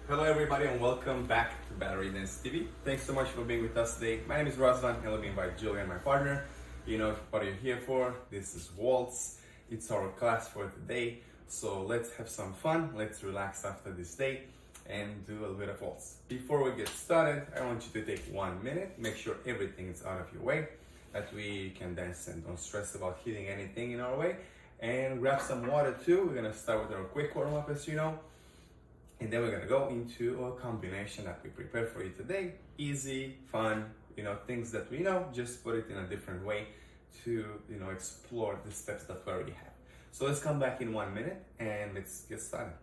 Hello everybody and welcome back to Battery Dance TV. Thanks so much for being with us today. My name is Razvan and let me invite Julia, my partner. You know what you're here for. This is Waltz. It's our class for today. So let's have some fun. Let's relax after this day and do a little bit of waltz. Before we get started, I want you to take 1 minute. Make sure everything is out of your way, that we can dance and don't stress about hitting anything in our way. And grab some water too. We're gonna start with our quick warm up, as you know. And then we're gonna go into a combination that we prepared for you today. Easy, fun, things that we know, just put it in a different way to, explore the steps that we already have. So let's come back in 1 minute and let's get started.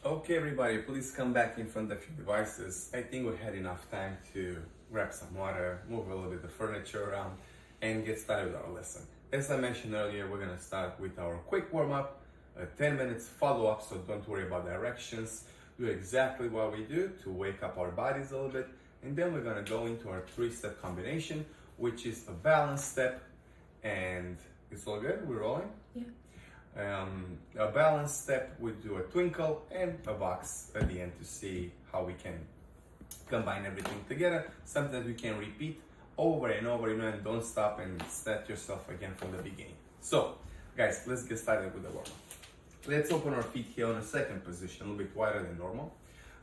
Okay, everybody, please come back in front of your devices. I think we had enough time to grab some water, move a little bit of furniture around, and get started with our lesson. As I mentioned earlier, we're gonna start with our quick warm-up, 10 minutes follow-up, so don't worry about directions. Do exactly what we do to wake up our bodies a little bit, and then we're gonna go into our 3-step combination, which is a balance step, and it's all good? We're rolling? Yeah. A balance step, we do a twinkle and a box at the end to see how we can combine everything together. Something that we can repeat over and over, and don't stop and set yourself again from the beginning. So, guys, let's get started with the warm-up. Let's open our feet here on a second position, a little bit wider than normal.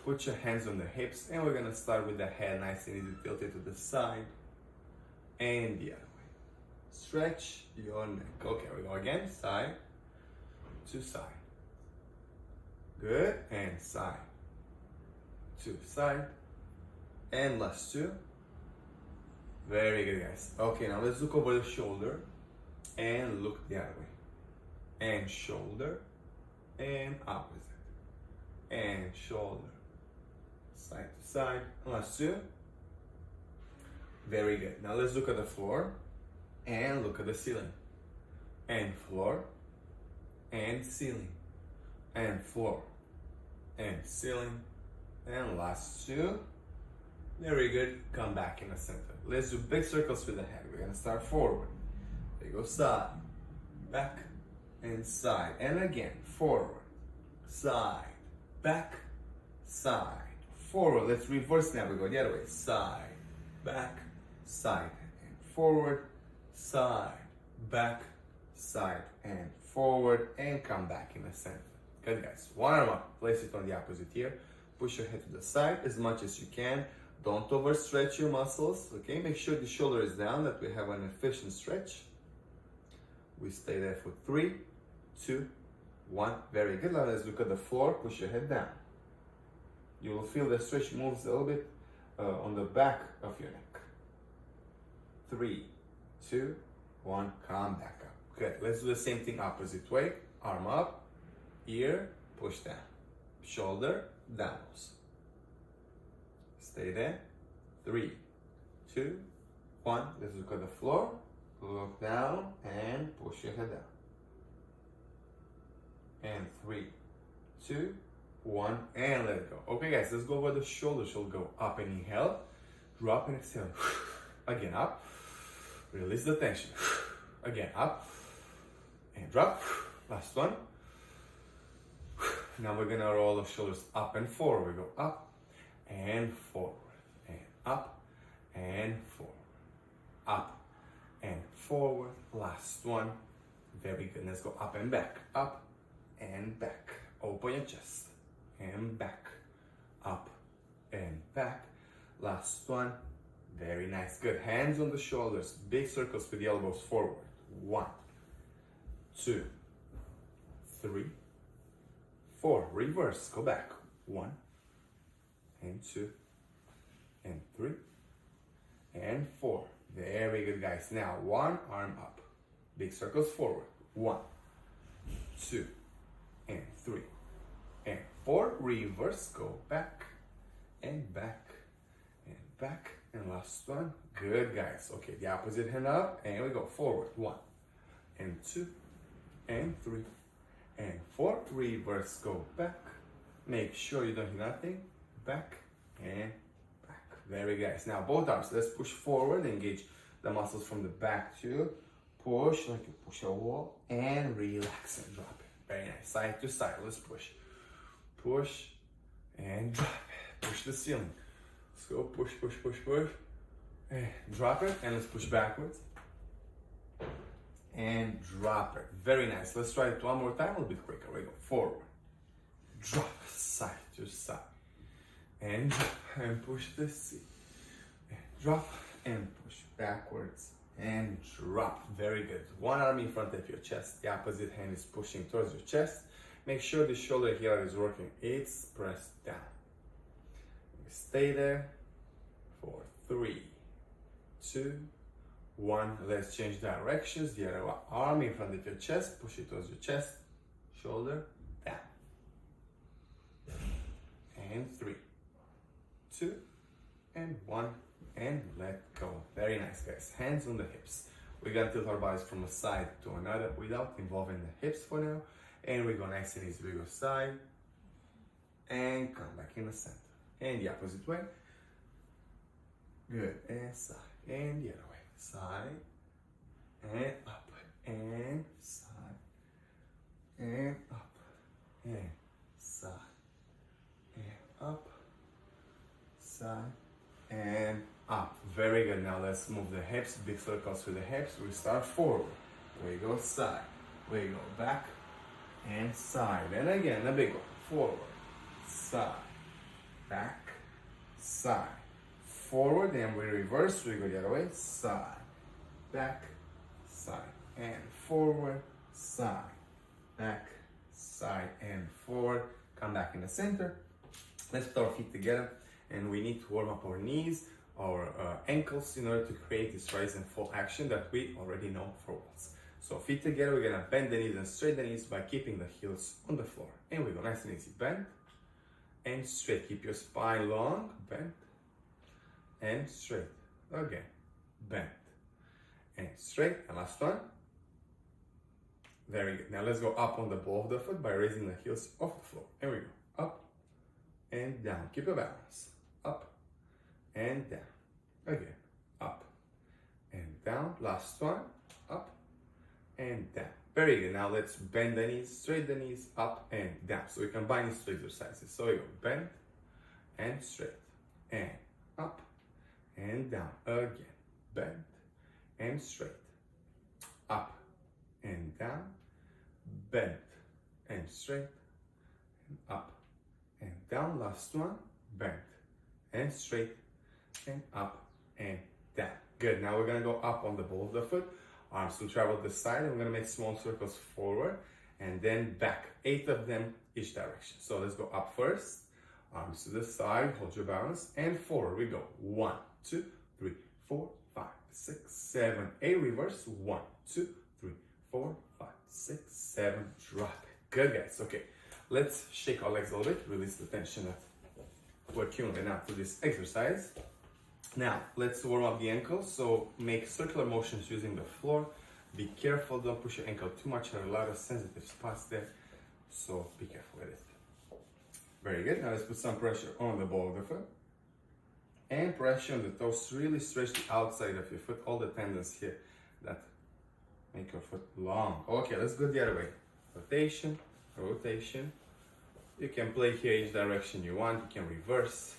Put your hands on the hips, and we're gonna start with the head nice and easy, tilted to the side and the other way. Stretch your neck. Okay, we go again, side to side. Good, and side to side. And last two. Very good, guys. Okay, now let's look over the shoulder and look the other way. And shoulder and opposite. And shoulder. Side to side. Last two. Very good. Now let's look at the floor and look at the ceiling. And floor and ceiling. And floor and ceiling. And last two. Very good. Come back in the center. Let's do big circles with the head. We're gonna start forward. There you go. Side, back, and side. And again, forward, side, back, side, forward. Let's reverse now. We go the other way. Side, back, side, and forward, side, back, side, and forward. And come back in the center. Good, guys. One arm up. Place it on the opposite ear. Push your head to the side as much as you can. Don't overstretch your muscles, okay? Make sure the shoulder is down, that we have an efficient stretch. We stay there for 3, 2, 1. Very good. Now let's look at the floor. Push your head down. You will feel the stretch moves a little bit on the back of your neck. 3, 2, 1. Come back up. Good. Let's do the same thing opposite way. Arm up, ear, push down. Shoulder, downwards. Stay there. 3, 2, 1. Let's look at the floor. Look down and push your head down. And 3, 2, 1. And let it go. Okay, guys, let's go over the shoulder. Shoulder go up and inhale. Drop and exhale. Again, up. Release the tension. Again, up. And drop. Last one. Now we're gonna roll the shoulders up and forward. We go up and forward, and up, and forward, up, and forward. Last one. Very good. Let's go up and back, up and back. Open your chest and back, up back. Last one. Very nice. Good. Hands on the shoulders. Big circles with the elbows forward. 1, 2, 3, 4. Reverse. Go back. 1 and 2 and 3 and 4. Very good, guys. Now one arm up. Big circles forward. 1, 2 and 3 and 4. Reverse. Go back and back and back. And last one. Good, guys. Okay, the opposite hand up and we go forward. 1 and 2 and 3 and 4. Reverse. Go back. Make sure you don't hit nothing. Back and back. Very good, guys. Now both arms. Let's push forward. Engage the muscles from the back too. Push like you push a wall and relax and drop it. Very nice. Side to side. Let's push. Push and drop it. Push the ceiling. Let's go. Push, push, push, push. And drop it. And let's push backwards. And drop it. Very nice. Let's try it one more time. A little bit quicker. We go forward. Drop. Side to side. And drop. And push the seat. And drop. And push backwards. And drop. Very good. One arm in front of your chest. The opposite hand is pushing towards your chest. Make sure the shoulder here is working. It's pressed down. Stay there for 3, 2, 1. Let's change directions. The other arm in front of your chest. Push it towards your chest. Shoulder down. And 3, 2, and 1. And let go. Very nice, guys. Hands on the hips. We're gonna tilt our bodies from a side to another without involving the hips for now. And we go nice and easy. We go side and come back in the center. And the opposite way. Good. And side. And the other way. Side and up. And side. And up. And side. And up. Side. And up. Very good. Now let's move the hips. Big circles with the hips. We start forward. We go side. We go back. And side. And again, a big one. Forward. Side. Back. Side. Forward. And we reverse. We go the other way. Side. Back. Side. And forward. Side. Back. Side. And forward. Come back in the center. Let's put our feet together. And we need to warm up our knees, our ankles in order to create this rise and fall action that we already know for Waltz. So feet together, we're gonna bend the knees and straighten the knees by keeping the heels on the floor. And we go nice and easy. Bend and straight. Keep your spine long. Bend and straight. Again. Bend and straight. And last one. Very good. Now let's go up on the ball of the foot by raising the heels off the floor. Here we go. Up and down. Keep your balance. Up and down. Again. Up and down. Last one. Up and down. Very good. Now let's bend the knees, straighten the knees, up and down. So we combine these two exercises. So we go bend and straight and up and down. Again. Bend and straight. Up and down. Bend and straight and up and down. Last one. Bend and straight and up and down. Good. Now we're gonna go up on the ball of the foot. Arms to travel this side. And we're gonna make small circles forward and then back. 8 of them each direction. So let's go up first. Arms to the side. Hold your balance and forward. We go 1, 2, 3, 4, 5, 6, 7, 8. Reverse. 1, 2, 3, 4, 5, 6, 7. Drop it. Good, guys. Okay. Let's shake our legs a little bit. Release the tension that we're accumulating now to this exercise. Now, let's warm up the ankles. So make circular motions using the floor. Be careful, don't push your ankle too much. There are a lot of sensitive spots there. So be careful with it. Very good. Now let's put some pressure on the ball of the foot. And pressure on the toes. Really stretch the outside of your foot. All the tendons here that make your foot long. Okay, let's go the other way. Rotation, rotation. You can play here each direction you want. You can reverse.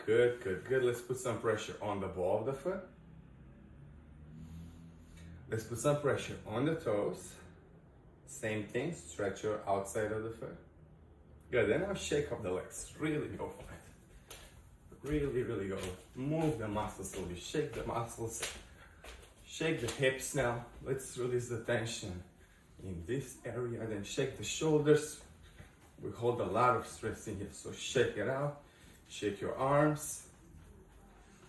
Good, good, good. Let's put some pressure on the ball of the foot. Let's put some pressure on the toes. Same thing, stretch your outside of the foot. Good, then now shake up the legs. Really go for it. really go. Move the muscles slowly, shake the muscles, shake the hips now. Let's release the tension in this area, then shake the shoulders. We hold a lot of stress in here, so shake it out. Shake your arms.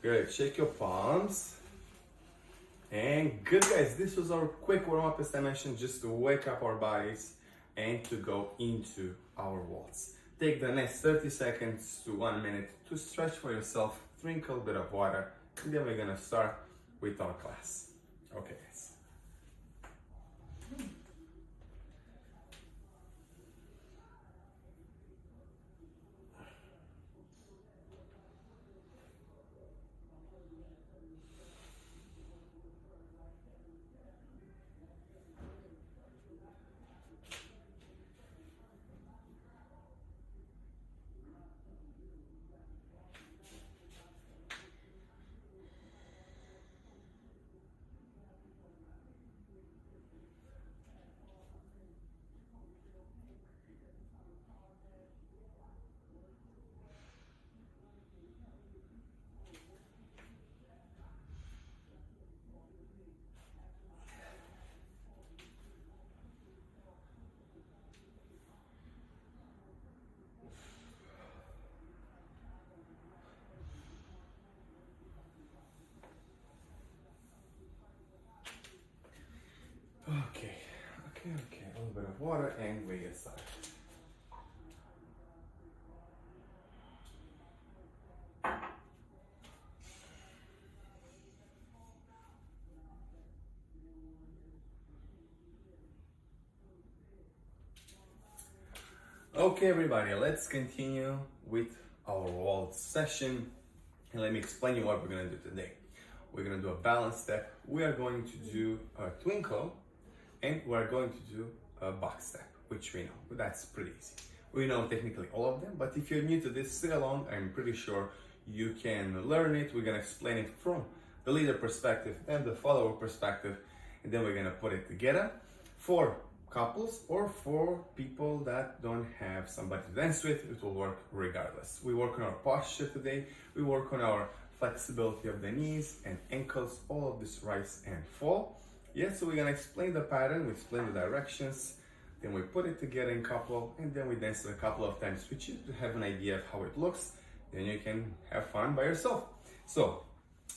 Good, shake your palms. And good guys, this was our quick warm-up as I mentioned, just to wake up our bodies and to go into our waltz. Take the next 30 seconds to 1 minute to stretch for yourself, drink a little bit of water, and then we're gonna start with our class. Okay guys. Okay, a little bit of water and we get started. Okay everybody, let's continue with our waltz session and let me explain you what we're gonna do today. We're gonna do a balance step, we are going to do a twinkle, and we're going to do a box step, which we know, but that's pretty easy. We know technically all of them, but if you're new to this, sit along, I'm pretty sure you can learn it. We're gonna explain it from the leader perspective and the follower perspective, and then we're gonna put it together for couples or for people that don't have somebody to dance with. It will work regardless. We work on our posture today, we work on our flexibility of the knees and ankles, all of this rise and fall. Yes, so we're gonna explain the pattern, we explain the directions, then we put it together in couple, and then we dance it a couple of times with you to have an idea of how it looks. Then you can have fun by yourself. So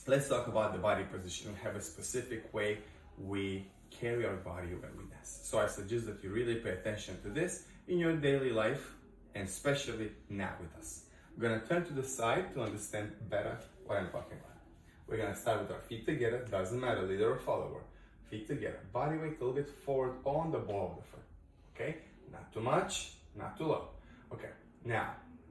let's talk about the body position. We have a specific way we carry our body when we dance. So I suggest that you really pay attention to this in your daily life, and especially now with us. We're gonna turn to the side to understand better what I'm talking about. We're gonna start with our feet together, doesn't matter, leader or follower. Feet together, body weight a little bit forward on the ball of the foot, okay? Not too much, not too low. Okay, now,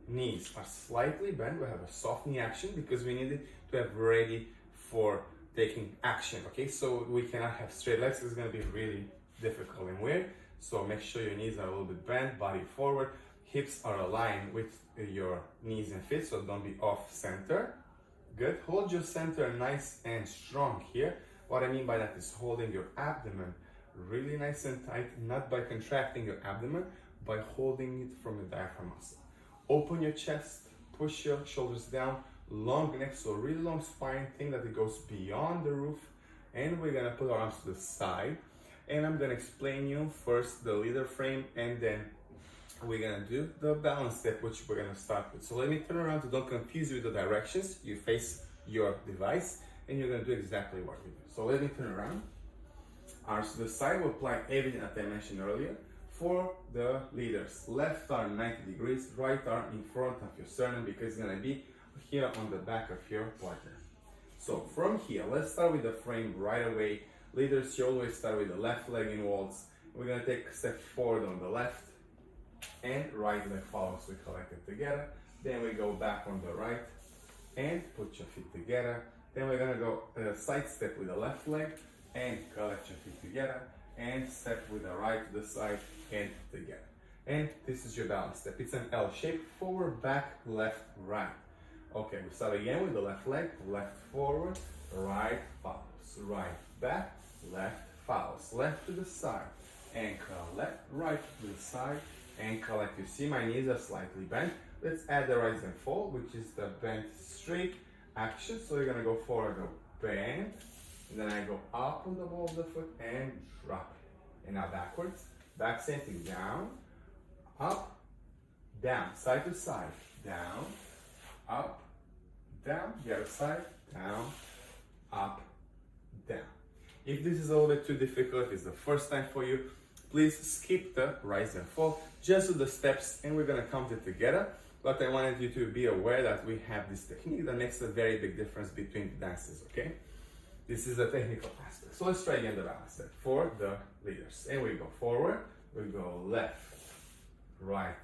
knees are slightly bent, we have a soft knee action because we need it to have ready for taking action, okay? So we cannot have straight legs, it's gonna be really difficult and weird. So make sure your knees are a little bit bent, body forward, hips are aligned with your knees and feet, so don't be off center. Good, hold your center nice and strong here. What I mean by that is holding your abdomen really nice and tight, not by contracting your abdomen, by holding it from the diaphragm muscle. Open your chest, push your shoulders down, long neck, so really long spine, think that it goes beyond the roof, and we're gonna put our arms to the side, and I'm gonna explain you first the leader frame, and then we're gonna do the balance step, which we're gonna start with. So let me turn around to don't confuse you with the directions. You face your device, and you're gonna do exactly what we do. So let me turn around. Arms to the side, we'll apply everything that I mentioned earlier. For the leaders, left arm 90 degrees, right arm in front of your sternum because it's gonna be here on the back of your partner. So from here, let's start with the frame right away. Leaders, you always start with the left leg in waltz. We're gonna take a step forward on the left and right leg follows. We collect it together. Then we go back on the right and put your feet together. Then we're gonna go side step with the left leg and collect your feet together and step with the right to the side and together. And this is your balance step. It's an L shape, forward, back, left, right. Okay, we start again with the left leg, left forward, right follows, right back, left follows, left to the side, and collect, right to the side, and collect. You see my knees are slightly bent, Let's add the rise and fall, which is the bend straight action. So you're gonna go forward, go bend, and then I go up on the ball of the foot and drop it. And now backwards, back same thing, down, up, down, side to side, down, up, down, the other side, down, up, down. If this is a little bit too difficult, if it's the first time for you, please skip the rise and fall, just do the steps and we're gonna count it together. But I wanted you to be aware that we have this technique that makes a very big difference between the dances, okay? This is a technical aspect. So let's try again the balance step for the leaders. And we go forward, we go left, right,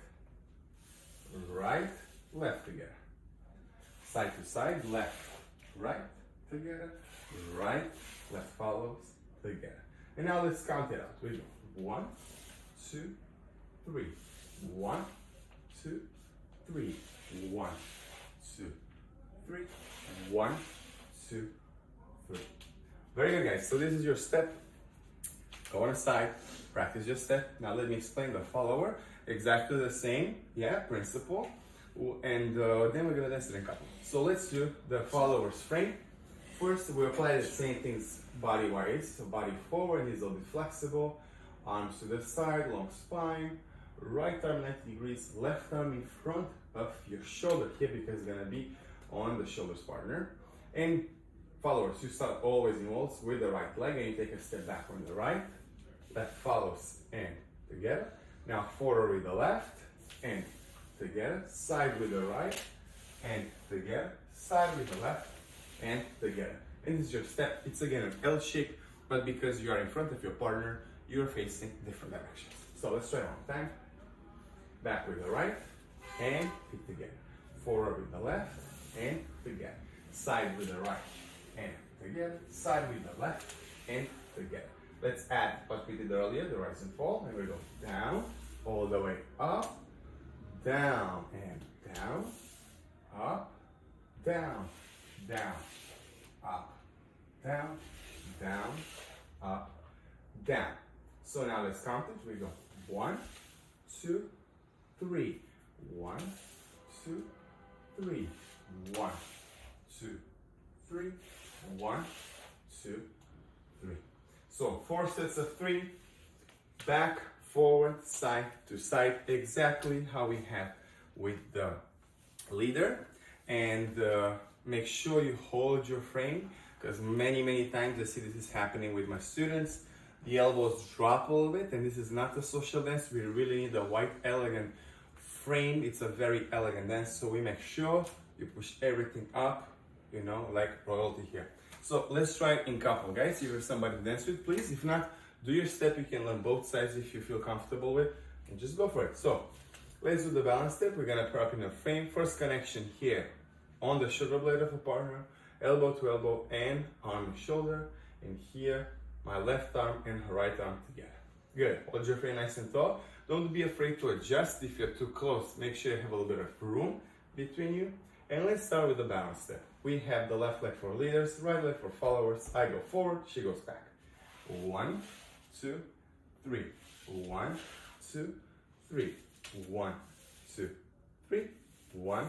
right, left together. Side to side, left, right, together, right, left follows, together. And now let's count it out. We go 1, 2, 3. 1, 2, 3. 1, 2, 3. 1, 2, 3. Very good, guys. So this is your step. Go on a side, practice your step. Now let me explain the follower. Exactly the same, yeah, principle. And then we're gonna dance it in couple. So let's do the follower's frame. First, we apply the same things body-wise. So body forward, knees a little bit flexible, arms to the side, long spine, right arm 90 degrees, left arm in front of your shoulder here because it's gonna be on the shoulders partner. And followers, you start always in waltz with the right leg and you take a step back on the right, left follows and together. Now forward with the left and together, side with the right and together, side with the left and together. And this is your step. It's again an L shape, but because you are in front of your partner, you're facing different directions. So let's try it one time. Back with the right and feet together. Forward with the left and together. Side with the right and together. Side with the left and together. Let's add what we did earlier, the rise and fall, and we go down, all the way up, down and down, up, down, down, up, down, down, up, down. So now let's count it. We go 1, 2, 3. 1, 2, 3. 1, 2, 3. 1, 2, 3. So 4 sets of 3. Back, forward, side to side, exactly how we have with the leader. And make sure you hold your frame, because many times I see this is happening with my students. The elbows drop a little bit, and this is not a social dance. We really need a white, elegant frame. It's a very elegant dance, so we make sure you push everything up, you know, like royalty here. So let's try it in couple, guys. If you have somebody to dance with, please. If not, do your step. You can learn both sides if you feel comfortable with, and just go for it. So let's do the balance step. We're gonna put up in a frame. First connection here on the shoulder blade of a partner, elbow to elbow and arm to shoulder, and here my left arm and right arm together. Good. Hold your frame nice and tall. Don't be afraid to adjust if you're too close. Make sure you have a little bit of room between you. And let's start with the balance step. We have the left leg for leaders, right leg for followers. I go forward, she goes back. 1, 2, 3. 1, 2, 3. 1, 2, 3. 1,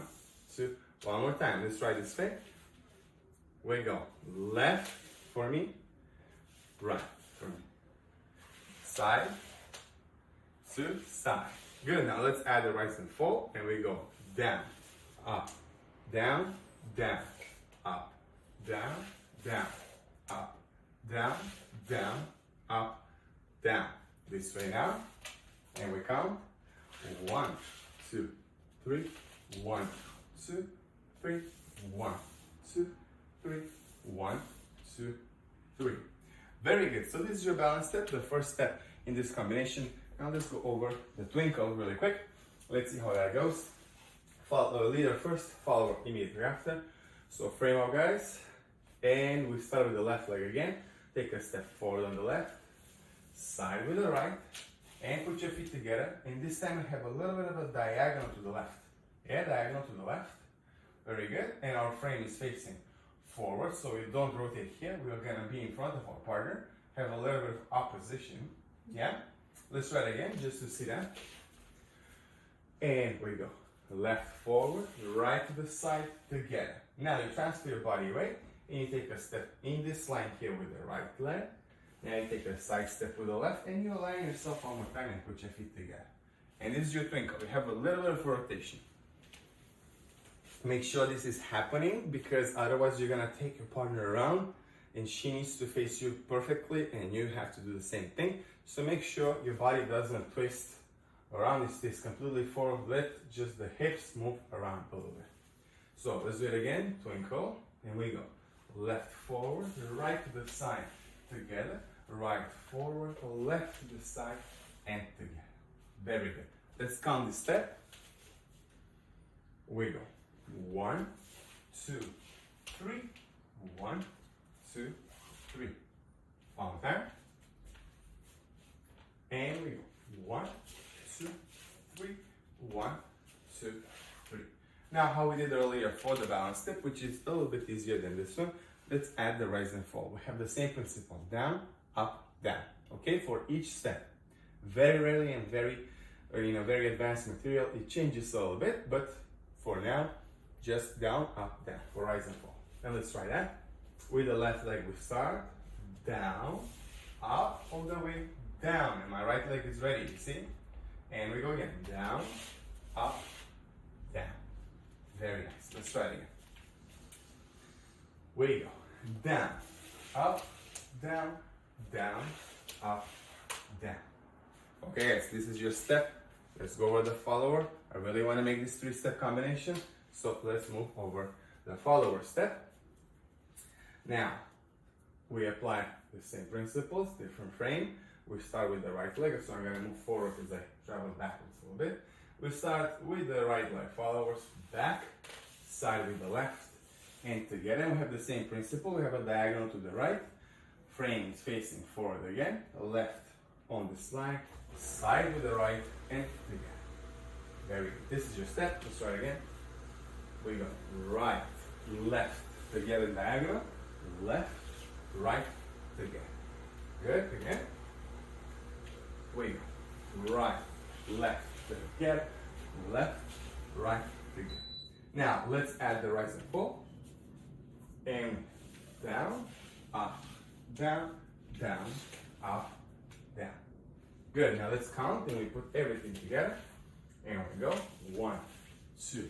2. One more time. Let's try this way. We go left for me, right for me. Side to side. Good. Now let's add the rise and fall, and we go down, up, down, down, up, down, down, up, down, down, up, down. This way now, and we count 1, 2, 3. 1, 2, 3. 1, 2, 3. 1, 2, 3. Very good. So this is your balance step, the first step in this combination. Now let's go over the twinkle really quick. Let's see how that goes. Follow leader first, follower immediately after. So frame up, guys, and we start with the left leg again. Take a step forward on the left, side with the right, and put your feet together. And this time we have a little bit of a diagonal to the left. Yeah, diagonal to the left. Very good. And our frame is facing forward, so we don't rotate here. We're gonna be in front of our partner. Have a little bit of opposition. Yeah. Let's try it again, just to see that. And we go left forward, right to the side, together. Now you transfer your body weight and you take a step in this line here with the right leg. Now you take a side step with the left and you align yourself one more time and put your feet together. And this is your twinkle. We have a little bit of rotation. Make sure this is happening because otherwise you're gonna take your partner around and she needs to face you perfectly and you have to do the same thing. So make sure your body doesn't twist around, it stays completely forward. Let just the hips move around a little bit. So let's do it again. Twinkle, and we go. Left forward, right to the side, together. Right forward, left to the side, and together. Very good. Let's count this step. We go. 1, 2, 3. 1, 2, 3. One more time. And we go. 1, 2, 3. 1, 2, 3. Now, how we did earlier for the balance step, which is a little bit easier than this one, let's add the rise and fall. We have the same principle. Down, up, down. Okay, for each step. Very rarely and very advanced material, it changes a little bit, but for now, just down, up, down for rise and fall. And let's try that. With the left leg, we start down, up, all the way down. And my right leg is ready, you see? And we go again, down, up, down. Very nice. Let's try it again. We go down, up, down, down, up, down. Okay, guys, this is your step. Let's go over the follower. I really want to make this 3-step combination, so let's move over the follower step. Now, we apply the same principles, different frame. We start with the right leg, so I'm going to move forward as I travel backwards a little bit. We start with the right leg, followers back, side with the left, and together. We have the same principle. We have a diagonal to the right, frame is facing forward again, left on this line, side with the right, and together. Very good. This is your step. Let's try it again. We go right, left, together diagonal, left, right, together. Good. Again. We go right, left, together, left, right, together. Now let's add the rise and fall. And down, up, down, down, up, down. Good. Now let's count and we put everything together. And we go 1, 2,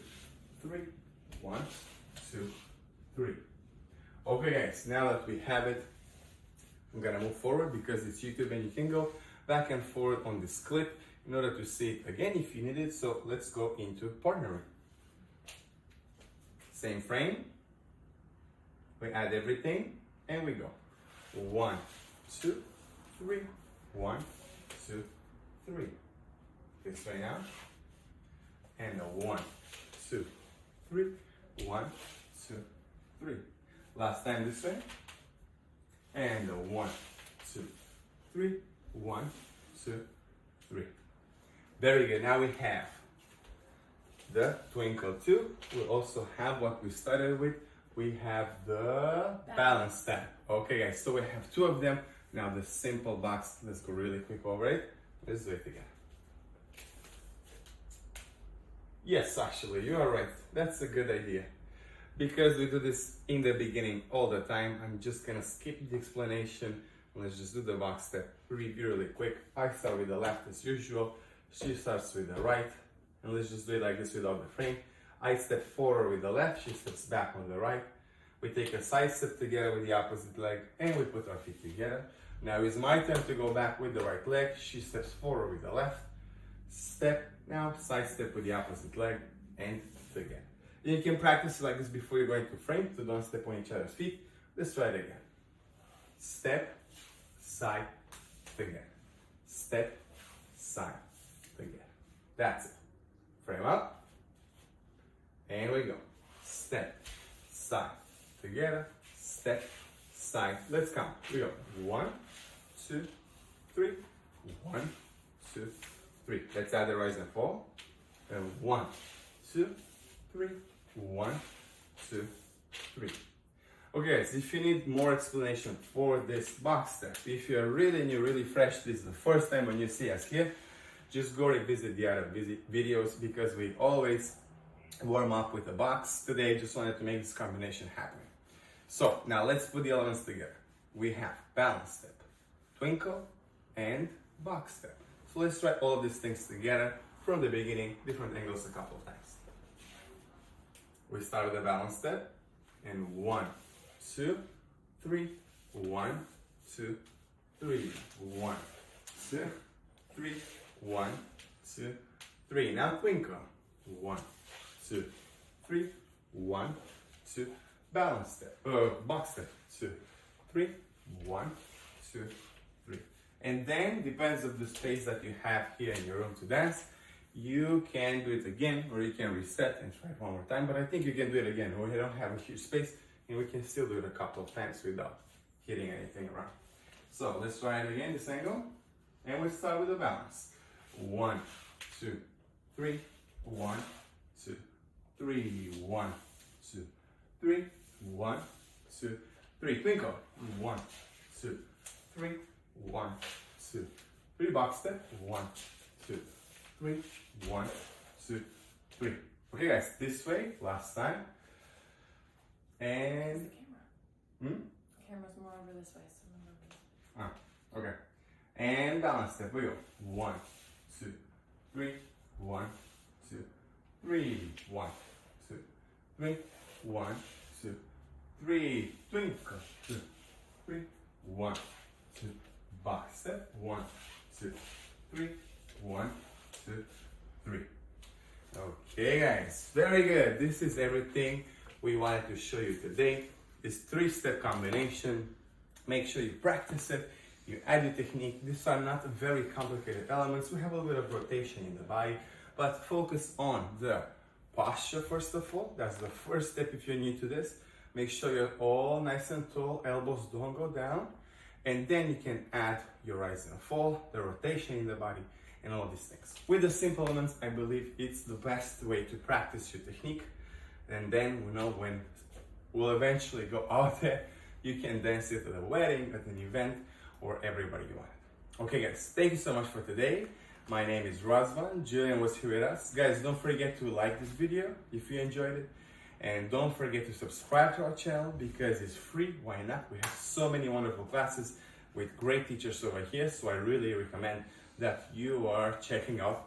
3. 1, 2, 3. Okay, guys. Now that we have it, I'm gonna move forward because it's YouTube and you can go back and forth on this clip in order to see it again if you need it. So let's go into partnering. Same frame. We add everything and we go 1, 2, 3. 1, 2, 3. This way now. And a 1, 2, 3. 1, 2, 3. Last time this way. And a 1, 2, 3. 1, 2, 3. Very good. Now we have the Twinkle 2. We also have what we started with. We have the balance step. Okay, guys. So we have 2 of them. Now the simple box. Let's go really quick over it. Let's do it together. Yes, actually, you are right. That's a good idea. Because we do this in the beginning all the time, I'm just gonna skip the explanation. Let's just do the box step really quick. I start with the left as usual. She starts with the right. And let's just do it like this without the frame. I step forward with the left, she steps back on the right. We take a side step together with the opposite leg and we put our feet together. Now it's my turn to go back with the right leg. She steps forward with the left. Step, now side step with the opposite leg and together. You can practice like this before you're going to frame, so don't step on each other's feet. Let's try it again. Step, side, together. Step, side, together. That's it. Frame up. And we go. Step, side, together. Step, side. Let's count. We go. 1, 2, 3. 1, 2, 3. Let's add the rise and fall. And 1, 2, 3. 1, 2, 3. Okay, guys, if you need more explanation for this box step, if you're really new, really fresh, this is the first time when you see us here, just go revisit the other videos because we always warm up with a box today. Just wanted to make this combination happen. So now let's put the elements together. We have balance step, twinkle, and box step. So let's try all of these things together from the beginning, different angles a couple of times. We start with the balance step, and 1, 2, 3, 1, 2, 3, 1, 2, 3, 1, 2, 3. Now twinkle. 1, 2, 3, 1, 2. Balance step, box step. 2, 3, 1, 2, 3. And then depends on the space that you have here in your room to dance. You can do it again, or you can reset and try it one more time. But I think you can do it again. We don't have a huge space, and we can still do it a couple of times without hitting anything around. So let's try it again, this angle, and we start with the balance. 1, 2, 3, 1, 2, 3, 1, 2, 3, 1, 2, 3. Twinkle. 1, 2, 3, 1, 2, 3. Box step. 1, 2, 3, 1, 2, 3. Okay, guys, this way. Last time. And The camera's more over this way, so I'm over this way. okay. And balance step. We go. 1, 2, 3, 1, 2, 3, 1, 2, 3, 1, 2, 3. Twinkle. 2, 3, 1, 2. Box step. 1, 2, 3, 1, 2, 3. Okay, guys, very good. This is everything we wanted to show you today. This 3-step combination. Make sure you practice it. You add your technique. These are not very complicated elements. We have a little bit of rotation in the body, but focus on the posture first of all. That's the first step if you're new to this. Make sure you're all nice and tall, elbows don't go down, and then you can add your rise and fall, the rotation in the body, and all these things. With the simple elements, I believe it's the best way to practice your technique, and then we know when we'll eventually go out there, you can dance it at a wedding, at an event, or everybody you want. Okay guys, thank you so much for today. My name is Razvan. Julian was here with us. Guys, don't forget to like this video if you enjoyed it. And don't forget to subscribe to our channel because it's free. Why not? We have so many wonderful classes with great teachers over here. So I really recommend that you are checking out all